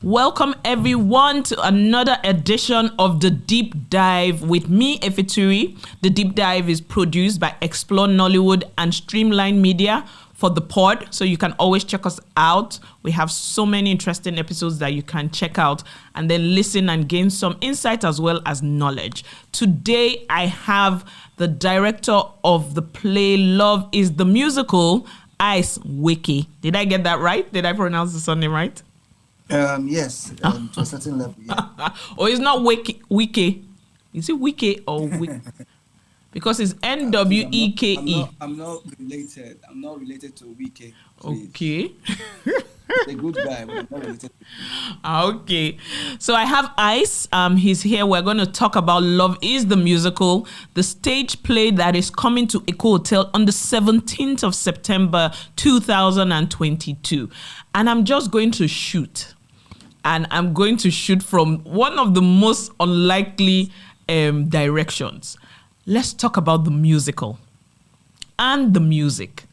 Welcome everyone to another edition of The Deep Dive with me, Efeturi. The Deep Dive is produced by Explore Nollywood and Streamline Media for the pod, so you can always check us out. We have so many interesting episodes that you can check out and then listen and gain some insight as well as knowledge. Today, I have the director of the play Love is the Musical, Ice Nweke. Did I get that right? Did I pronounce the surname right? Yes, to a certain level, yeah. Or it's not Weke. Is it Weke or Weke? Because it's Nweke. I'm not related. I'm not related to Weke. Okay. He's a good guy, but I'm not related to him. Okay. So I have Ice. He's here. We're going to talk about Love is the Musical, the stage play that is coming to Eko Hotel on the 17th of September 2022. And I'm just going to shoot. And I'm going to shoot from one of the most unlikely directions. Let's talk about the musical and the music.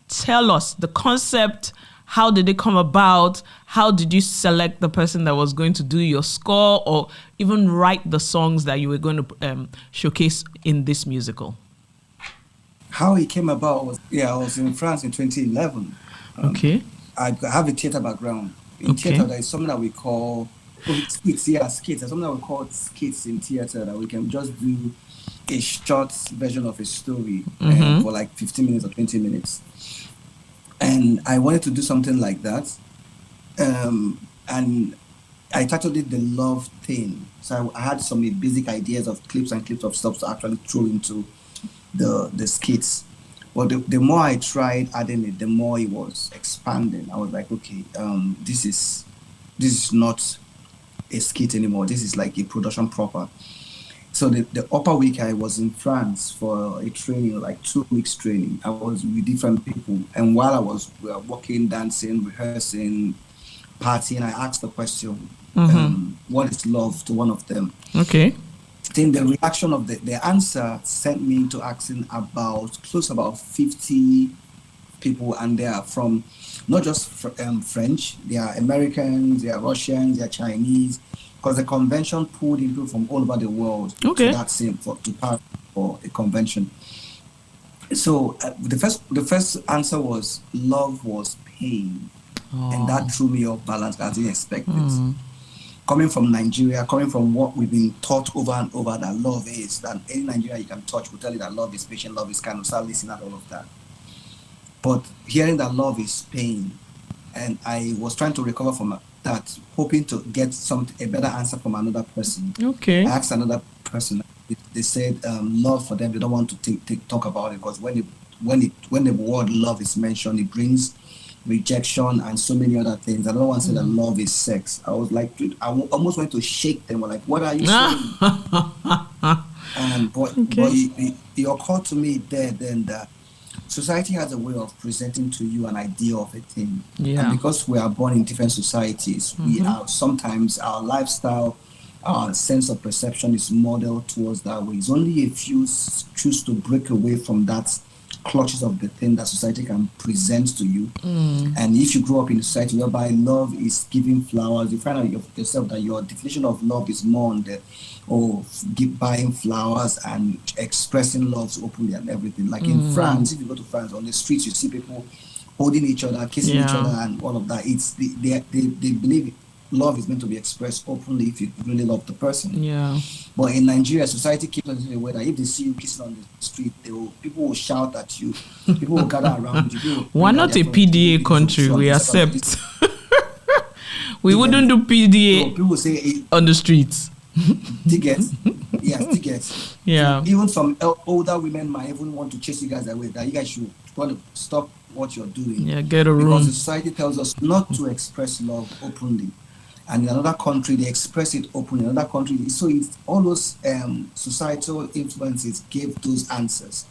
Tell us the concept. How did it come about? How did you select the person that was going to do your score or even write the songs that you were going to showcase in this musical? How it came about was, I was in France in 2011. Okay. I have a theater background. In theater, there is something that we call skits. Yeah, skits. There's something that we call skits in theater that we can just do a short version of a story for like 15 minutes or 20 minutes. And I wanted to do something like that. And I titled it The Love Thing. So I had some basic ideas of clips of stuff to actually throw into the skits. But the more I tried adding it, the more it was expanding. I was like, okay, this is not a skit anymore. This is like a production proper. So the upper week I was in France for a training, like 2 weeks training. I was with different people. And while I was walking, dancing, rehearsing, partying, I asked the question, what is love, to one of them. Okay. Then the reaction of the answer sent me to asking about 50 people, and they are from not just French, they are Americans, they are Russians, they are Chinese, because the convention pulled in people from all over the world to that to Paris for a convention. So the first answer was love was pain, and that threw me off balance. I didn't expect it. Coming from Nigeria, coming from what we've been taught over and over that love is, that any Nigeria you can touch will tell you that love is patient, love is kind of, start listening at all of that. But hearing that love is pain, and I was trying to recover from that, hoping to get a better answer from another person. Okay. I asked another person, they said love for them, they don't want to talk about it because when the word love is mentioned, it brings rejection and so many other things. I don't want to say that love is sex. I was like, dude, I almost went to shake them. We're like, what are you saying? But it occurred to me then that society has a way of presenting to you an idea of a thing. Yeah. And because we are born in different societies, we are sometimes our lifestyle, our sense of perception is modeled towards that way. It's only if you choose to break away from that clutches of the thing that society can present to you. And if you grow up in a society whereby love is giving flowers, you find out yourself that your definition of love is more on the buying flowers and expressing love openly and everything. Like in France, if you go to France, on the streets you see people holding each other, kissing each other and all of that. It's they believe love is meant to be expressed openly if you really love the person. Yeah. But in Nigeria, society keeps on in a way that if they see you kissing on the street, people will shout at you. People will gather around you. We're not a PDA country. We accept. We wouldn't do PDA. So people say on the streets. Tickets. Yes, tickets. Yeah. So even some older women might even want to chase you guys away. That you guys should want to stop what you're doing. Yeah, get a room. Because society tells us not to express love openly. And in another country, they express it openly. In another country, so it's all those societal influences gave those answers.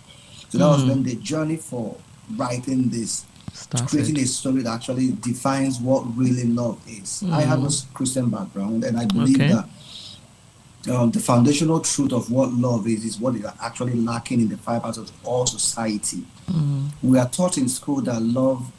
So that was when the journey for writing this, creating a story that actually defines what really love is. I have a Christian background, and I believe that the foundational truth of what love is what is actually lacking in the fibers of all society. We are taught in school that love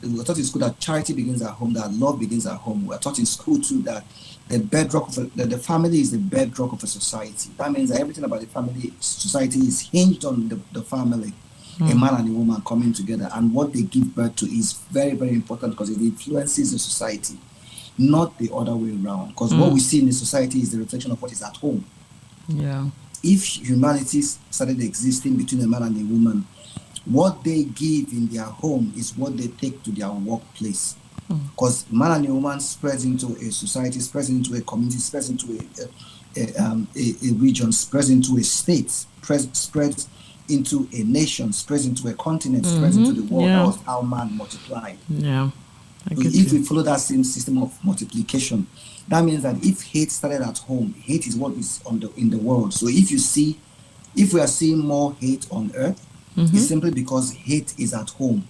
we're taught in school that charity begins at home, that love begins at home. We're taught in school too that the bedrock of the family is the bedrock of a society. That means that everything about the family society is hinged on the family, a man and a woman coming together, and what they give birth to is very, very important because it influences the society, not the other way around. Because what we see in the society is the reflection of what is at home. Yeah. If humanity started existing between a man and a woman, what they give in their home is what they take to their workplace. Because man and a woman spreads into a society, spreads into a community, spreads into a region, spreads into a state, spreads into a nation, spreads into a continent, spreads into the world. That was how man multiplied. Yeah. So if we follow that same system of multiplication, that means that if hate started at home, hate is what is in the world. So if we are seeing more hate on earth, it's simply because hate is at home.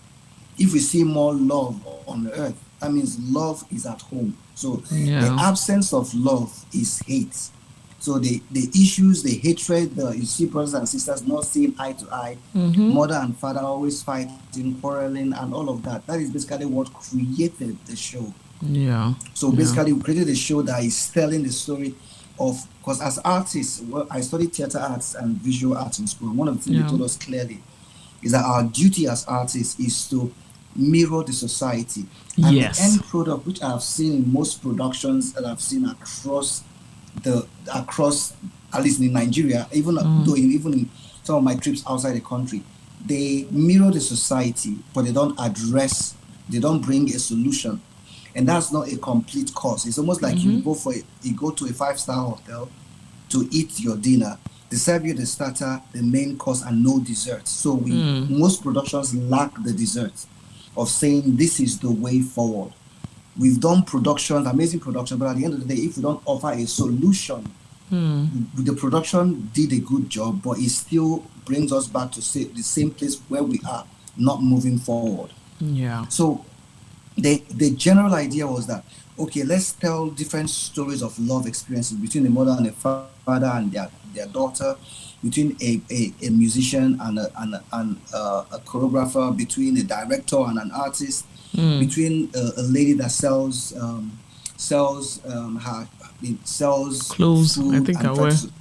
If we see more love on earth, that means love is at home. So the absence of love is hate. So the issues, the hatred, you see brothers and sisters not seeing eye to eye, mother and father always fighting, quarreling, and all of that. That is basically what created the show. Yeah. So basically, we created a show that is telling the story of, because as artists, I studied theater arts and visual arts in school. One of the things they told us clearly is that our duty as artists is to mirror the society. And the end product, which I've seen in most productions that I've seen across at least in Nigeria, even in some of my trips outside the country, they mirror the society, but they don't bring a solution. And that's not a complete course. It's almost like you go to a 5-star hotel to eat your dinner. They serve you the starter, the main course, and no dessert. So most productions lack the dessert of saying this is the way forward. We've done productions, amazing productions, but at the end of the day, if we don't offer a solution, the production did a good job, but it still brings us back to the same place where we are, not moving forward. Yeah. So the general idea was that, okay, let's tell different stories of love experiences between a mother and a father and their daughter, between a musician and a choreographer, between a director and an artist, between a lady that sells clothes, food I think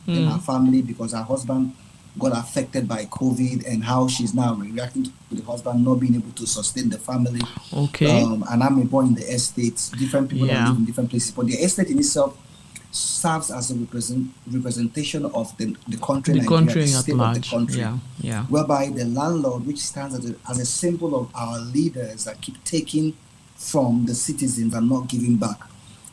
in her family because her husband got affected by COVID, and how she's now reacting to the husband not being able to sustain the family. Okay. And I'm a boy in the estate. Different people that live in different places, but the estate in itself serves as a representation of the country, Nigeria, the state of the country. Yeah. Whereby the landlord, which stands as a symbol of our leaders that keep taking from the citizens and not giving back,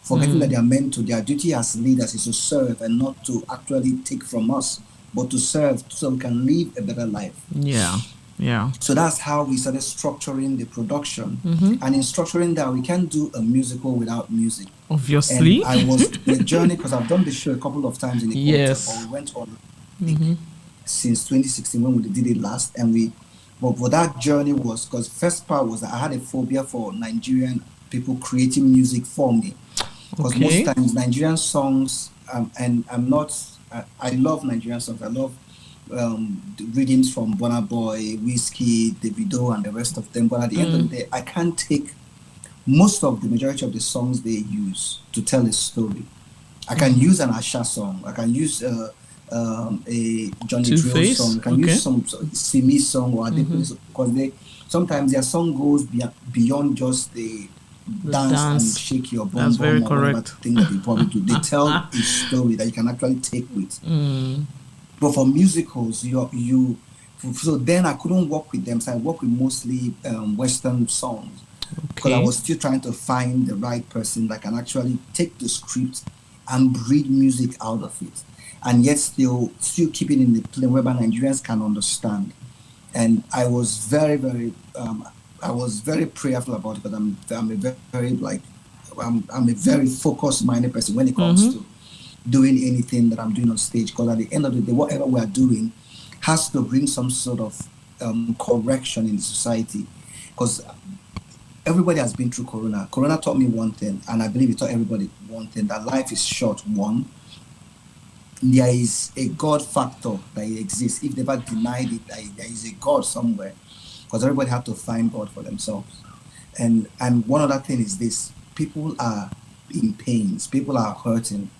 forgetting that they are meant to. Their duty as leaders is to serve and not to actually take from us, but to serve so we can live a better life. Yeah. So that's how we started structuring the production. And in structuring that, we can't do a musical without music. Obviously. And I was the journey, because I've done the show a couple of times in the quarter, but we went on since 2016 when we did it last. But that journey was, because first part was that I had a phobia for Nigerian people creating music for me. Because most times Nigerian songs, and I love Nigerian songs. I love the readings from Burna Boy, Whiskey, Davido, and the rest of them. But at the end of the day, I can't take most of the majority of the songs they use to tell a story. I can use an Asha song. I can use a Johnny Drill song. I can use some Simi song or because sometimes their song goes beyond just the dance and shake your bum. That's very correct. Thing that they probably do. They tell a story that you can actually take with. But for musicals, so then I couldn't work with them. So I work with mostly Western songs. Because I was still trying to find the right person that can actually take the script and breathe music out of it, and yet still keep it in the plane whereby Nigerians can understand. And I was very, very, prayerful about it, because I'm a very focused-minded person when it comes to doing anything that I'm doing on stage. Because at the end of the day, whatever we are doing has to bring some sort of correction in the society. Because everybody has been through Corona. Corona taught me one thing, and I believe it taught everybody one thing, that life is short. One, there is a God factor that exists. If they ever denied it, there is a God somewhere, because everybody had to find God for themselves. And one other thing is this: people are in pains, people are hurting,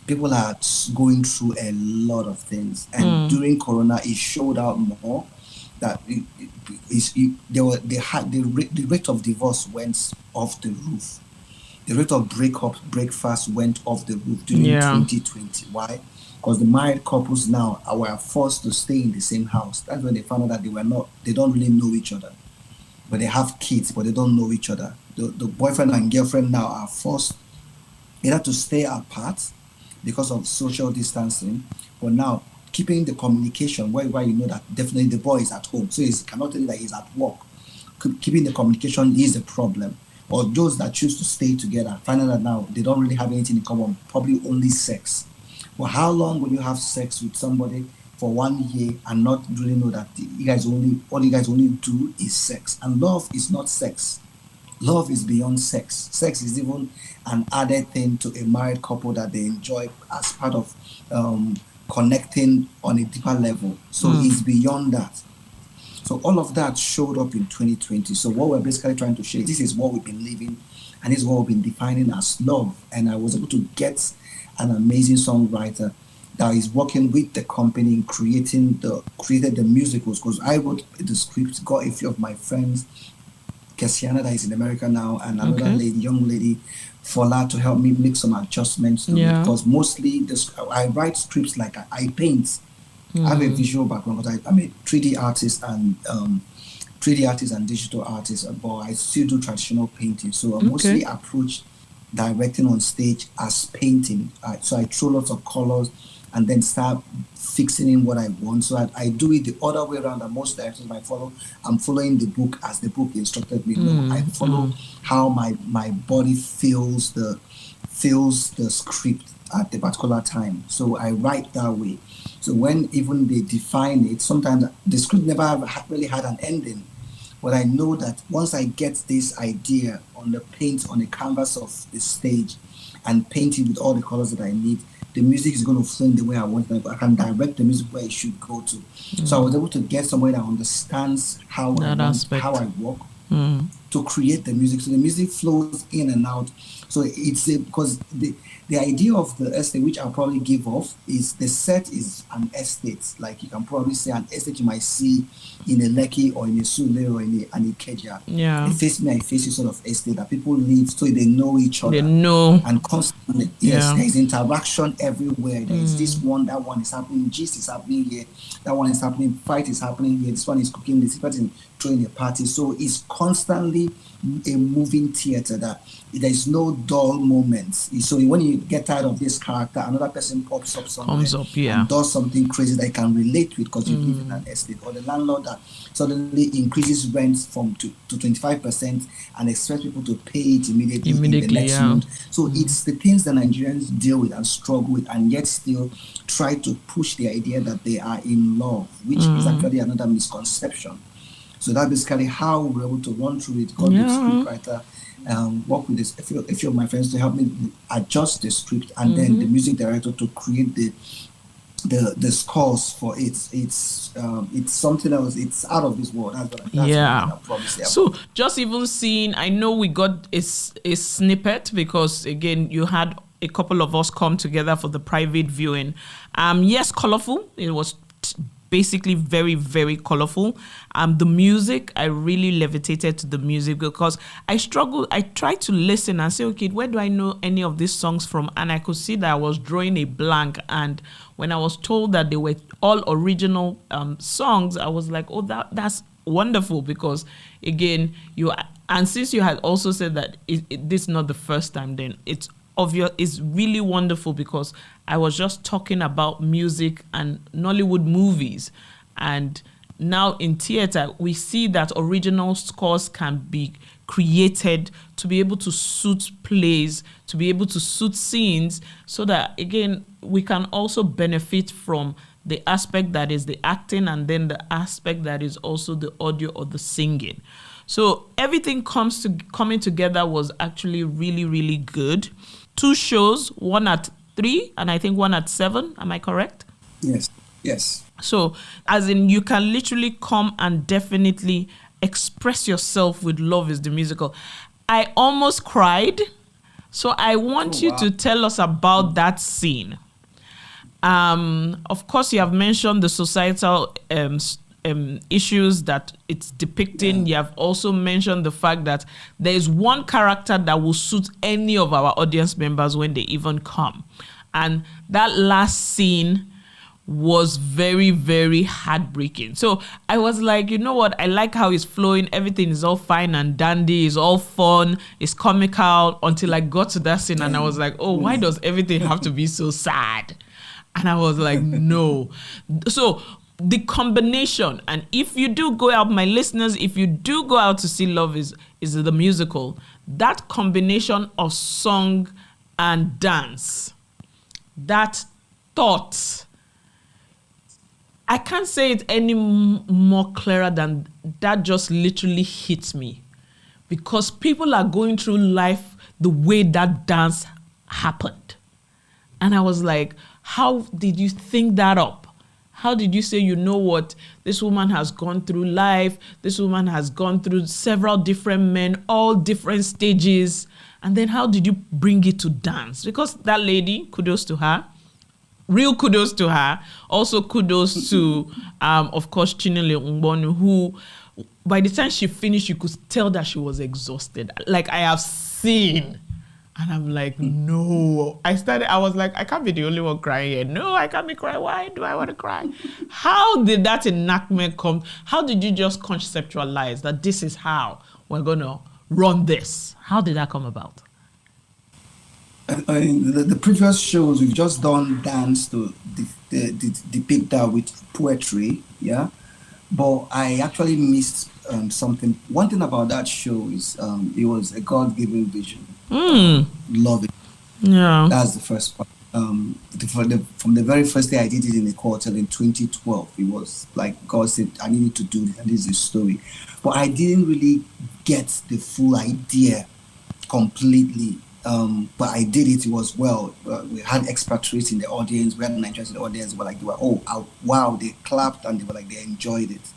people are going through a lot of things. And during Corona, it showed out more that the rate of divorce went off the roof. The rate of breakfast went off the roof during 2020. Why? Because the married couples now were forced to stay in the same house. That's when they found out that they don't really know each other. But they have kids, but they don't know each other. The boyfriend and girlfriend now are forced either to stay apart because of social distancing, but now keeping the communication where you know that definitely the boy is at home. So he cannot tell you that he's at work. Keeping the communication is a problem. Or those that choose to stay together, finding that now they don't really have anything in common, probably only sex. Well, how long will you have sex with somebody for 1 year and not really know that all you guys only do is sex? And love is not sex. Love is beyond sex. Sex is even an added thing to a married couple that they enjoy as part of connecting on a deeper level. So it's beyond that. So all of that showed up in 2020. So what we're basically trying to share, this is what we've been living, and this is what we've been defining as love. And I was able to get an amazing songwriter that is working with the company in created the musicals, because I wrote the script, got a few of my friends, Kessiana that is in America now, and another young lady, Fola, to help me make some adjustments to it, because mostly I write scripts like I paint. I have a visual background because I'm a 3D artist and digital artist, but I still do traditional painting. So I mostly approach directing on stage as painting. So I throw lots of colors and then start fixing in what I want. So I do it the other way around that most directors might follow. I'm following the book as the book instructed me. I follow how my body feels the script at the particular time. So I write that way. So when even they define it, sometimes the script never really had an ending. But I know that once I get this idea on the canvas of the stage and paint it with all the colors that I need, the music is going to flow in the way I want it. I can direct the music where it should go to. So I was able to get somebody that understands how I work to create the music. So the music flows in and out. So it's because the idea of the estate, which I'll probably give off, is the set is an estate. Like you can probably say an estate you might see in a Lekki or in a Sule or in an Ikeja. Yeah. I face you sort of estate that people live so they know each other. They know. And constantly, there's interaction everywhere. There's this one, that one is happening, gist is happening here, that one is happening, fight is happening here, this one is cooking, this person throwing a party. So it's constantly a moving theater that there's no dull moments. So when you get tired of this character, another person pops up somewhere and does something crazy that you can relate with because you live in an estate, or the landlord that suddenly increases rents to 25% and expects people to pay it immediately in the next month. So it's the things that Nigerians deal with and struggle with, and yet still try to push the idea that they are in love, which is actually another misconception. So that's basically how we're able to run through it. Got the scriptwriter, work with a few of my friends to help me adjust the script, and then the music director to create the scores for it. It's something else. It's out of this world. That's what I promise you. So just even seeing, I know we got a snippet because again you had a couple of us come together for the private viewing. Yes, colorful. It was basically very, very colorful. The music, I really levitated to the music because I tried to listen and say, okay, where do I know any of these songs from? And I could see that I was drawing a blank. And when I was told that they were all original songs, I was like, oh, that's wonderful, because again, and since you had also said that this is not the first time, then it's obvious. It's really wonderful because I was just talking about music and Nollywood movies, and now in theater we see that original scores can be created to be able to suit plays, to be able to suit scenes, so that again we can also benefit from the aspect that is the acting and then the aspect that is also the audio or the singing. So everything coming together was actually really, really good. 2 shows, one at 3 and I think one at 7. Am I correct? Yes. So as in you can literally come and definitely express yourself with Love is the Musical. I almost cried. So I want you to tell us about that scene. Of course, you have mentioned the societal issues that it's depicting. You have also mentioned the fact that there is one character that will suit any of our audience members when they even come. And that last scene was very, very heartbreaking. So I was like, you know what? I like how it's flowing. Everything is all fine and dandy. It's all fun. It's comical until I got to that scene and I was like, oh, why does everything have to be so sad? And I was like, no. So the combination, and if you do go out, my listeners, if you do go out to see Love is the Musical, that combination of song and dance, that thought, I can't say it any more clearer than that. Just literally hits me, because people are going through life the way that dance happened. And I was like, how did you think that up? How did you say, you know what, this woman has gone through life, this woman has gone through several different men, all different stages, and then how did you bring it to dance? Because that lady, kudos to her. Real kudos to her. Also kudos to, of course, Chinele Ngbonu, who, by the time she finished, you could tell that she was exhausted. Like I have seen. And I'm like, no. I was like, I can't be the only one crying here. No, I can't be crying. Why do I want to cry? How did that enactment come? How did you just conceptualize that this is how we're going to run this? How did that come about? The previous shows, we've just done dance to depict that with poetry, yeah? But I actually missed something. One thing about that show is it was a God-given vision. Love it. Yeah. That's the first part. From the very first day I did it in Eko Hotel in 2012, it was like God said, I needed to do this, and this is the story. But I didn't really get the full idea completely. But I did it. It was well. We had expatriates in the audience. We had Nigerians in the audience. They were like, wow, they clapped and they were like, they enjoyed it.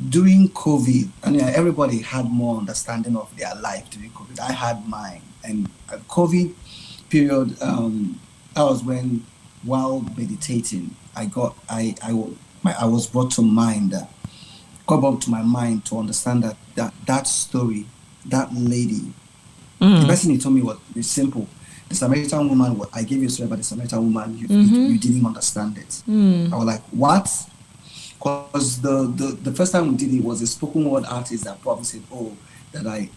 During COVID, and everybody had more understanding of their life during COVID. I had mine, and COVID period. That was when, while meditating, I was brought to mind. Got brought to my mind to understand that story, that lady. The person he told me was simple. The Samaritan woman. I gave you a story about the Samaritan woman. You didn't understand it. I was like, what? Because the first time we did it was a spoken word artist that probably said, that I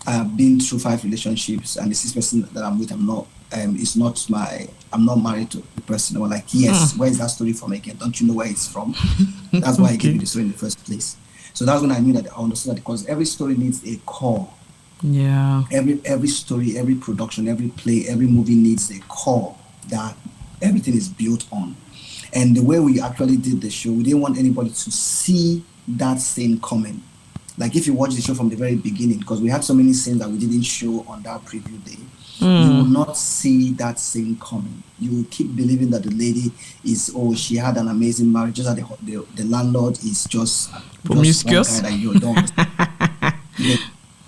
have been through 5 relationships, and the 6th person that I'm with, I'm not married to the person. I was like, yes, where is that story from again? Don't you know where it's from? That's why I gave you the story in the first place. So that's when I knew that I understood that, because every story needs a core. Yeah. Every story, every production, every play, every movie needs a core that everything is built on. And the way we actually did the show, we didn't want anybody to see that scene coming. Like if you watch the show from the very beginning, because we had so many scenes that we didn't show on that preview day, you will not see that scene coming. You will keep believing that the lady is, she had an amazing marriage, just that the landlord is just promiscuous. One guy that you don't. Yeah.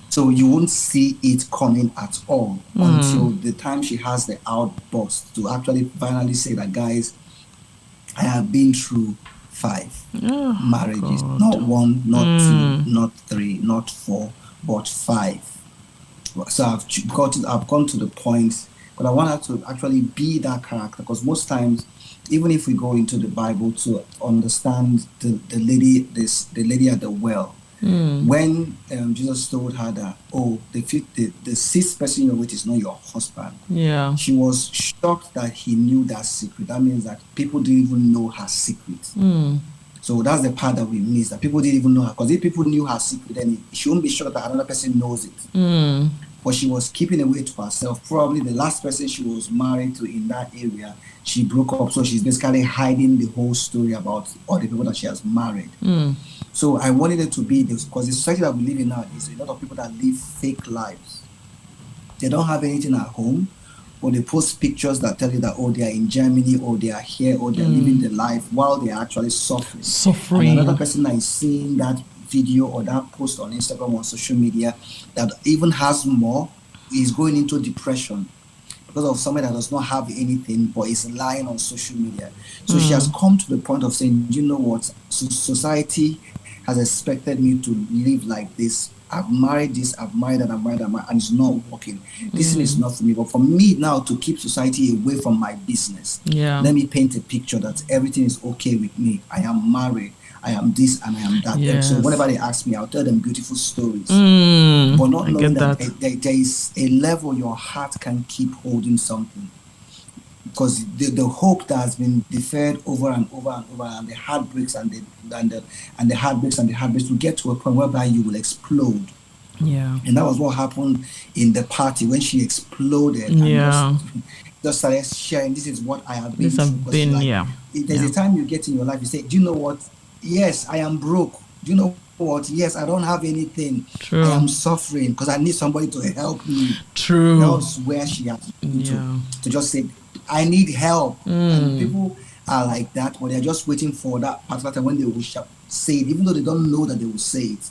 So you won't see it coming at all until the time she has the outburst to actually finally say that, guys, I have been through 5 marriages. God. Not 1, not 2, not 3, not 4, but 5. So I've gone to the point, but I want her to actually be that character, because most times, even if we go into the Bible to understand the lady at the well, when Jesus told her that, the 6th person you're with is not your husband. Yeah. She was shocked that he knew that secret. That means that people didn't even know her secret. So that's the part that we miss, that people didn't even know her. Because if people knew her secret, then she wouldn't be shocked that another person knows it. But she was keeping away to herself. Probably the last person she was married to in that area, she broke up. So she's basically hiding the whole story about all the people that she has married. So I wanted it to be this, because the society that we live in now is a lot of people that live fake lives. They don't have anything at home, or they post pictures that tell you that, oh, they are in Germany, or they are here, or they are living the life while they are actually suffering. And another person that is seeing that video or that post on Instagram or social media that even has more is going into depression because of somebody that does not have anything but is lying on social media. So she has come to the point of saying, you know what, society has expected me to live like this. I've married this, I've married that, and it's not working. This thing is not for me. But for me now to keep society away from my business, let me paint a picture that everything is okay with me. I am married, I am this, and I am that. Yes. So whenever they ask me, I'll tell them beautiful stories. But not knowing that there is a level your heart can keep holding something. Because the hope that has been deferred over and over and over, and the heartbreaks and the heartbreaks will get to a point whereby you will explode. Yeah. And that was what happened in the party when she exploded. And just started sharing, this is what I have been through. There's a time you get in your life, you say, do you know what? Yes, I am broke. Do you know what? Yes, I don't have anything. True. I am suffering because I need somebody to help me. True. That was where she had to just say, I need help. And people are like that, but they're just waiting for that particular time when they will say it, even though they don't know that they will say it.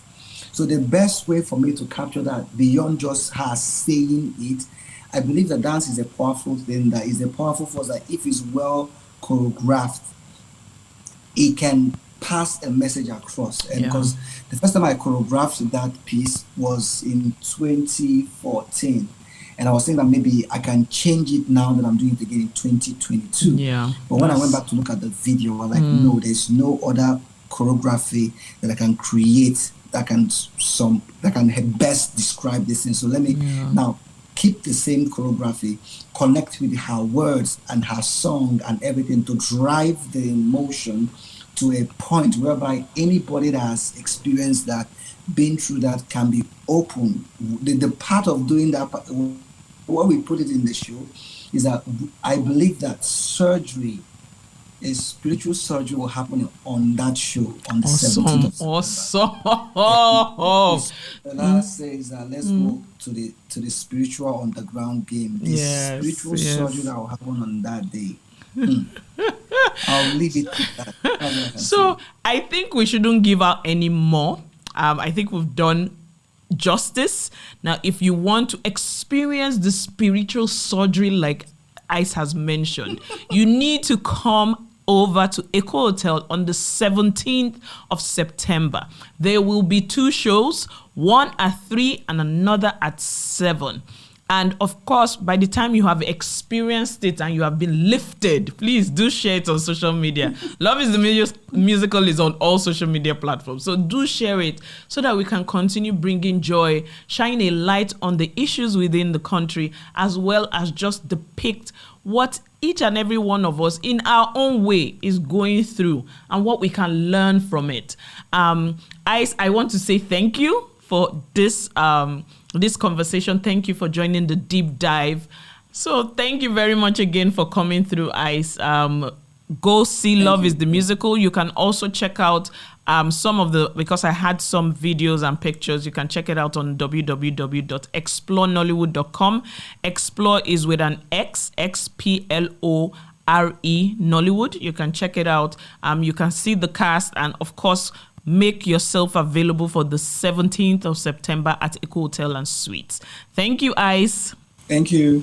So the best way for me to capture that, beyond just her saying it, I believe that dance is a powerful thing, that is a powerful force that if it's well choreographed, it can pass a message across. And because the first time I choreographed that piece was in 2014. And I was saying that maybe I can change it now that I'm doing it again in 2022. Yeah. But when I went back to look at the video, I was like, no, there's no other choreography that I can create that can best describe this thing. So let me now keep the same choreography, connect with her words and her song and everything to drive the emotion to a point whereby anybody that has experienced that, been through that, can be open. The part of doing that, what we put it in the show, is that I believe that surgery, a spiritual surgery, will happen on that show on the 17th of September. Awesome. The last says that let's go to the spiritual underground game. The spiritual surgery that will happen on that day. I'll leave it at that. So I think we shouldn't give out any more. I think we've done justice. Now, if you want to experience the spiritual surgery like Ice has mentioned, you need to come over to Eko Hotel on the 17th of September. There will be 2 shows, one at 3 and another at 7. And of course, by the time you have experienced it and you have been lifted, please do share it on social media. Love is the Musical is on all social media platforms. So do share it so that we can continue bringing joy, shine a light on the issues within the country, as well as just depict what each and every one of us in our own way is going through and what we can learn from it. Ice, I want to say thank you for this conversation. Thank you for joining the deep dive. So thank you very much again for coming through, Ice. Go see Love is the Musical. You can also check out some of because I had some videos and pictures. You can check it out on www.explorenollywood.com. Explore is with an X, XPLORE, Nollywood. You can check it out. You can see the cast, and of course, make yourself available for the 17th of September at Eko Hotel and Suites. Thank you, Ice. Thank you.